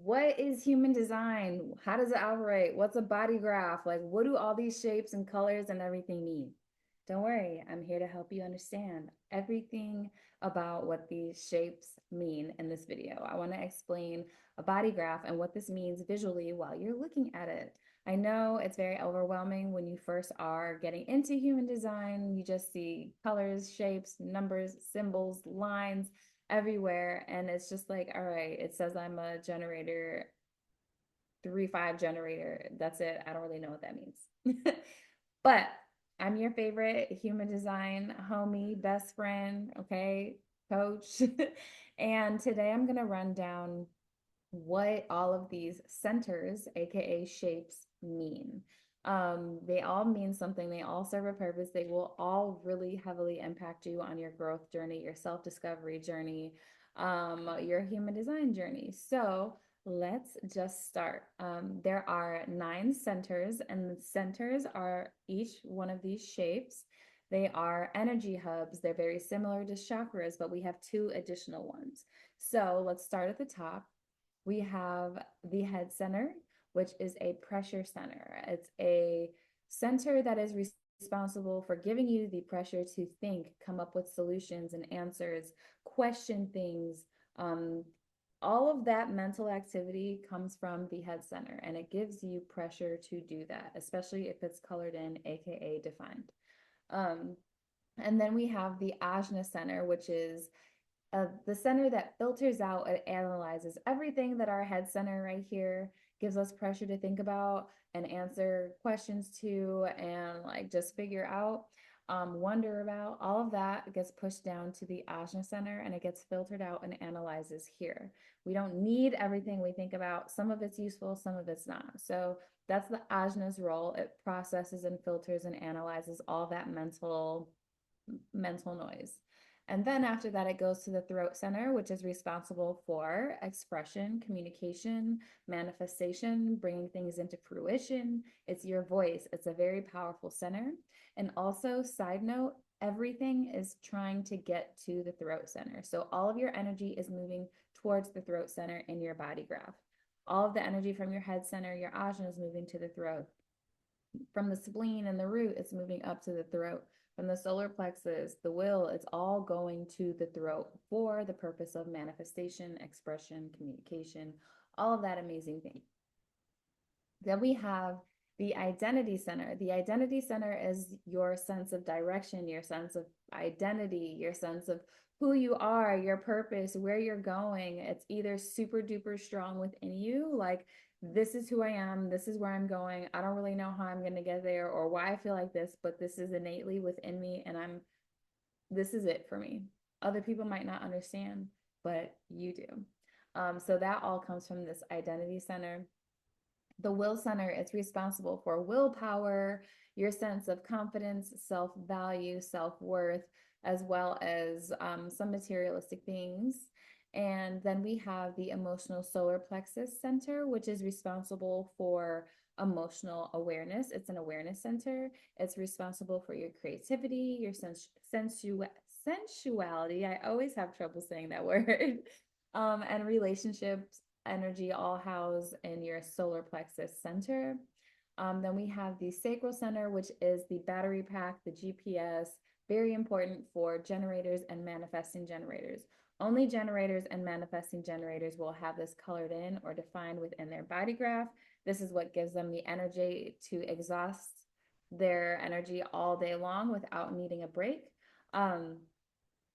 what is human design? How does it operate? What's a body graph? Like, what do all these shapes and colors and everything mean? Don't worry, I'm here to help you understand everything about what these shapes mean in this video. I want to explain a body graph and what this means visually while you're looking at it. I know it's very overwhelming when you first are getting into human design. You just see colors, shapes, numbers, symbols, lines everywhere. And it's just like, all right, it says I'm a generator, 3-5 generator. That's it. I don't really know what that means. But I'm your favorite human design homie, best friend, okay, coach. And today I'm going to run down what all of these centers, aka shapes, mean. They all mean something, they all serve a purpose, they will all really heavily impact you on your growth journey, your self-discovery journey, your human design journey. So let's just start. There are 9 centers, and the centers are each one of these shapes. They are energy hubs. They're very similar to chakras, but we have 2 additional ones. So let's start at the top. We have the head center, which is a pressure center. It's a center that is responsible for giving you the pressure to think, come up with solutions and answers, question things. All of that mental activity comes from the head center, and it gives you pressure to do that, especially if it's colored in, aka defined. Um, and then we have the ajna center, which is the center that filters out and analyzes everything that our head center right here gives us pressure to think about and answer questions to, and like just figure out, wonder about. All of that gets pushed down to the ajna center, and it gets filtered out and analyzes here. We don't need everything we think about. Some of it's useful, some of it's not. So that's the ajna's role. It processes and filters and analyzes all that mental noise. And then after that, it goes to the throat center, which is responsible for expression, communication, manifestation, bringing things into fruition. It's your voice. It's a very powerful center. And also, side note, everything is trying to get to the throat center. So all of your energy is moving towards the throat center in your body graph. All of the energy from your head center, your ajna, is moving to the throat. From the spleen and the root, it's moving up to the throat. From the solar plexus, the will, it's all going to the throat for the purpose of manifestation, expression, communication, all of that amazing thing. Then we have the identity center. The identity center is your sense of direction, your sense of identity, your sense of who you are, your purpose, where you're going. It's either super duper strong within you, like this is who I am, this is where I'm going. I don't really know how I'm going to get there or why I feel like this, but this is innately within me, and this is it for me. Other people might not understand, but you do. So that all comes from this identity center. The will center is responsible for willpower, your sense of confidence, self-value, self-worth, as well as some materialistic things. And then we have the emotional solar plexus center, which is responsible for emotional awareness. It's an awareness center. It's responsible for your creativity, your sensuality. I always have trouble saying that word. And relationships, energy, all housed in your solar plexus center. Then we have the sacral center, which is the battery pack, the GPS, very important for generators and manifesting generators. Only generators and manifesting generators will have this colored in or defined within their body graph. This is what gives them the energy to exhaust their energy all day long without needing a break.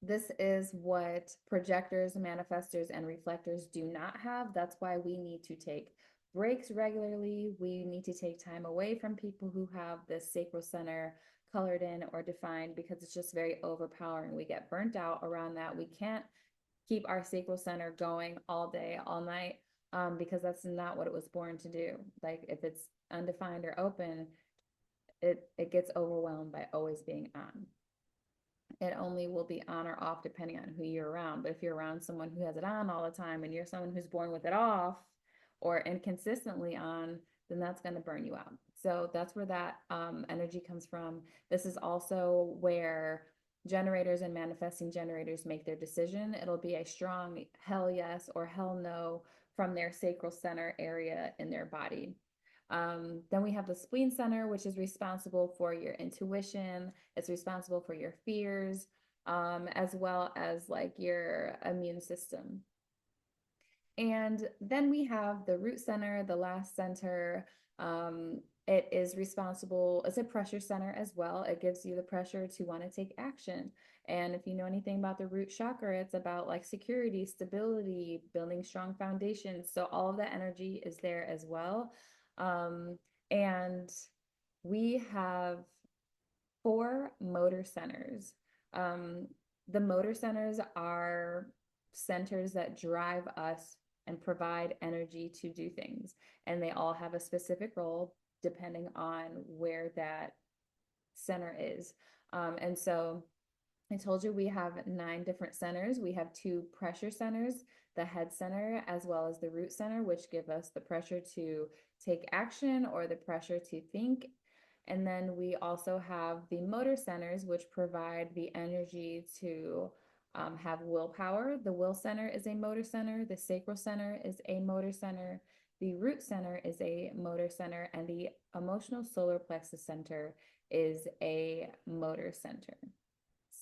This is what projectors, manifestors, and reflectors do not have. That's why we need to take breaks regularly. We need to take time away from people who have this sacral center colored in or defined, because it's just very overpowering. We get burnt out around that. We can't keep our sacral center going all day, all night, because that's not what it was born to do. Like if it's undefined or open, it gets overwhelmed by always being on. It only will be on or off depending on who you're around. But if you're around someone who has it on all the time and you're someone who's born with it off or inconsistently on, then that's going to burn you out. So that's where that energy comes from. This is also where generators and manifesting generators make their decision. It'll be a strong hell yes or hell no from their sacral center area in their body. Then we have the spleen center, which is responsible for your intuition. It's responsible for your fears, as well as like your immune system. And then we have the root center, the last center. It is responsible, it's a pressure center as well. It gives you the pressure to want to take action. And if you know anything about the root chakra, it's about like security, stability, building strong foundations. So all of that energy is there as well. And we have 4 motor centers. Um, the motor centers are centers that drive us and provide energy to do things. And they all have a specific role depending on where that center is. And so I told you we have 9 different centers. We have 2 pressure centers, the head center as well as the root center, which give us the pressure to take action or the pressure to think. And then we also have the motor centers, which provide the energy to have willpower. The will center is a motor center. The sacral center is a motor center. The root center is a motor center. And the emotional solar plexus center is a motor center.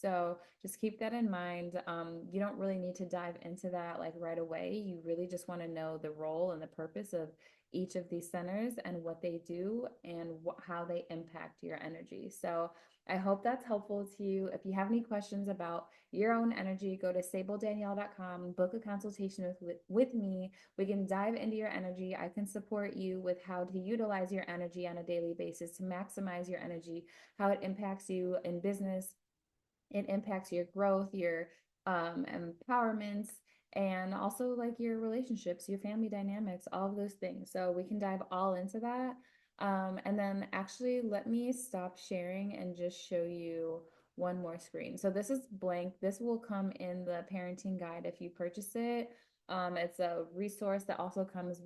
So just keep that in mind. You don't really need to dive into that like right away. You really just want to know the role and the purpose of each of these centers and what they do and how they impact your energy. So I hope that's helpful to you. If you have any questions about your own energy, go to sabledanielle.com, book a consultation with me. We can dive into your energy. I can support you with how to utilize your energy on a daily basis to maximize your energy, how it impacts you in business. It impacts your growth, your empowerments, and also like your relationships, your family dynamics, all of those things. So we can dive all into that. And then actually, let me stop sharing and just show you one more screen. So this is blank. This will come in the parenting guide if you purchase it. It's a resource that also comes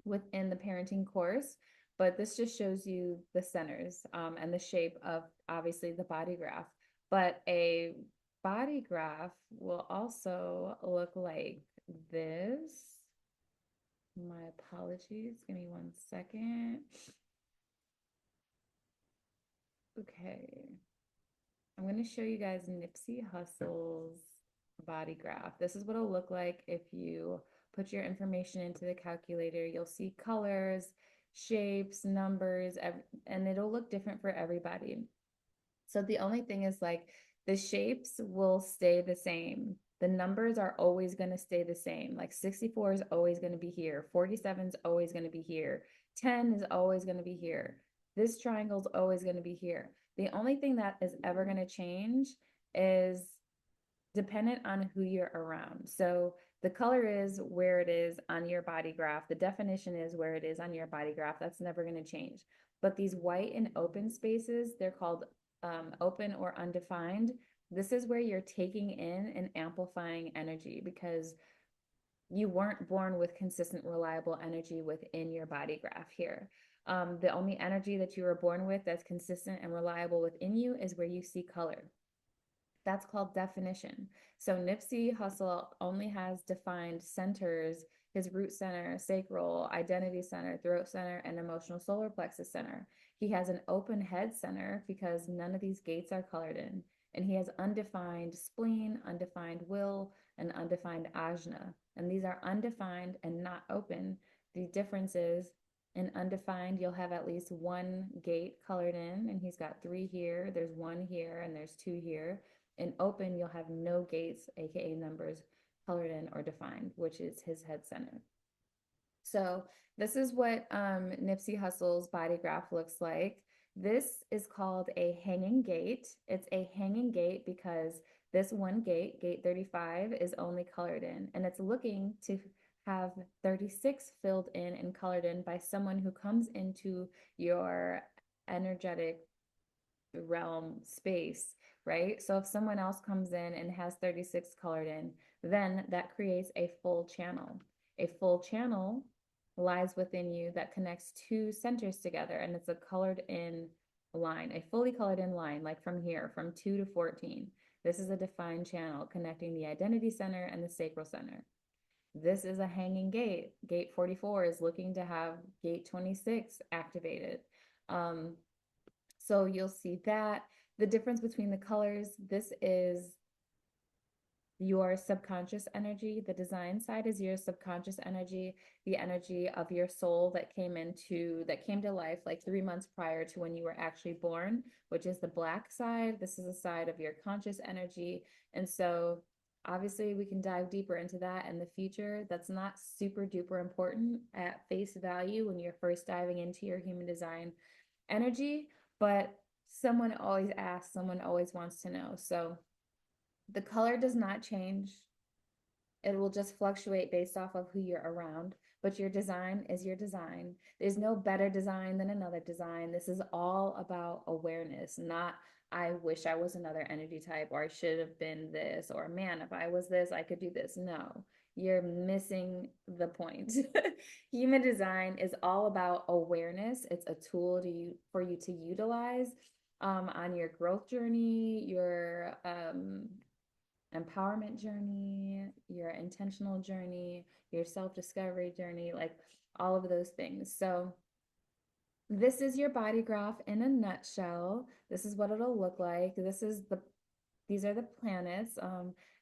within the parenting course, but this just shows you the centers and the shape of obviously the body graph. But a body graph will also look like this. My apologies. Give me 1 second. Okay. I'm going to show you guys Nipsey Hussle's body graph. This is what it'll look like if you put your information into the calculator. You'll see colors, shapes, numbers, and it'll look different for everybody. So the only thing is like the shapes will stay the same. The numbers are always going to stay the same. Like 64 is always going to be here. 47 is always going to be here. 10 is always going to be here. This triangle is always going to be here. The only thing that is ever going to change is dependent on who you're around. So the color is where it is on your body graph. The definition is where it is on your body graph. That's never going to change. But these white and open spaces, they're called open or undefined. This is where you're taking in and amplifying energy because you weren't born with consistent, reliable energy within your body graph here. The only energy that you were born with that's consistent and reliable within you is where you see color. That's called definition. So Nipsey Hussle only has defined centers, his root center, sacral, identity center, throat center, and emotional solar plexus center. He has an open head center because none of these gates are colored in. And he has undefined spleen, undefined will, and undefined ajna. And these are undefined and not open. The difference is in undefined, you'll have at least 1 gate colored in, and he's got 3 here, there's 1 here, and there's 2 here. In open, you'll have no gates, aka numbers, colored in or defined, which is his head center. So this is what Nipsey Hussle's body graph looks like. This is called a hanging gate. It's a hanging gate because this 1 gate, gate 35, is only colored in, and it's looking to have 36 filled in and colored in by someone who comes into your energetic realm space, right? So if someone else comes in and has 36 colored in, then that creates a full channel. A full channel lies within you that connects 2 centers together, and it's a colored in line, a fully colored in line, like from here, from 2 to 14. This is a defined channel connecting the identity center and the sacral center. This is a hanging gate. Gate 44 is looking to have gate 26 activated. So you'll see that. The difference between the colors, this is your subconscious energy. The design side is your subconscious energy, the energy of your soul that came to life like 3 months prior to when you were actually born, which is the black side. This is a side of your conscious energy. And so obviously we can dive deeper into that in the future. That's not super duper important at face value when you're first diving into your human design energy, but someone always asks, someone always wants to know. So the color does not change. It will just fluctuate based off of who you're around, but your design is your design. There's no better design than another design. This is all about awareness, not I wish I was another energy type, or I should have been this, or man, if I was this, I could do this. No, you're missing the point. Human design is all about awareness. It's a tool for you to utilize on your growth journey, your empowerment journey, your intentional journey, your self-discovery journey, like all of those things. So this is your body graph in a nutshell. This is what it'll look like. These are the planets.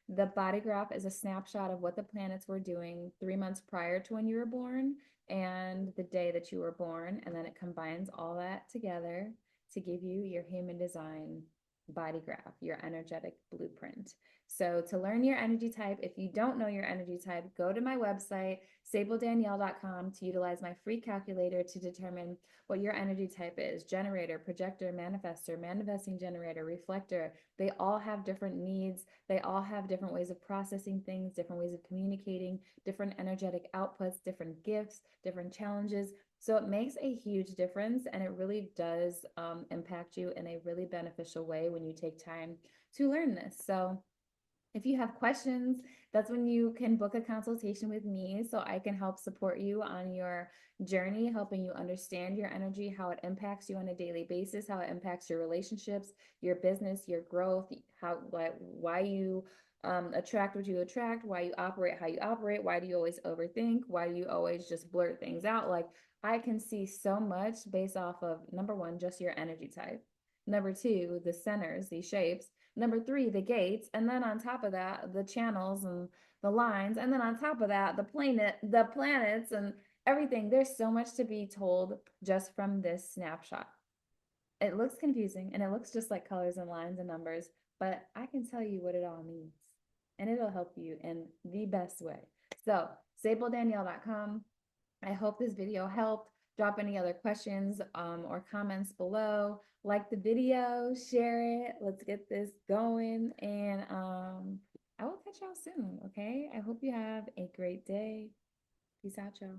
The body graph is a snapshot of what the planets were doing 3 months prior to when you were born and the day that you were born. And then it combines all that together to give you your human design body graph, your energetic blueprint. So to learn your energy type, if you don't know your energy type, go to my website, sabledanielle.com, to utilize my free calculator to determine what your energy type is. Generator, projector, manifestor, manifesting generator, reflector. They all have different needs. They all have different ways of processing things, different ways of communicating, different energetic outputs, different gifts, different challenges. So it makes a huge difference, and it really does impact you in a really beneficial way when you take time to learn this. So if you have questions, that's when you can book a consultation with me so I can help support you on your journey, helping you understand your energy, how it impacts you on a daily basis, how it impacts your relationships, your business, your growth, why you attract what you attract, why you operate how you operate, why do you always overthink, why do you always just blurt things out. Like, I can see so much based off of, number one, just your energy type. Number two, the centers, these shapes. Number three, the gates. And then on top of that, the channels and the lines. And then on top of that, the planets and everything. There's so much to be told just from this snapshot. It looks confusing and it looks just like colors and lines and numbers, but I can tell you what it all means and it'll help you in the best way. So, sabledanielle.com. I hope this video helped. Drop any other questions or comments below. Like the video, share it. Let's get this going. And I will catch y'all soon, okay? I hope you have a great day. Peace out, y'all.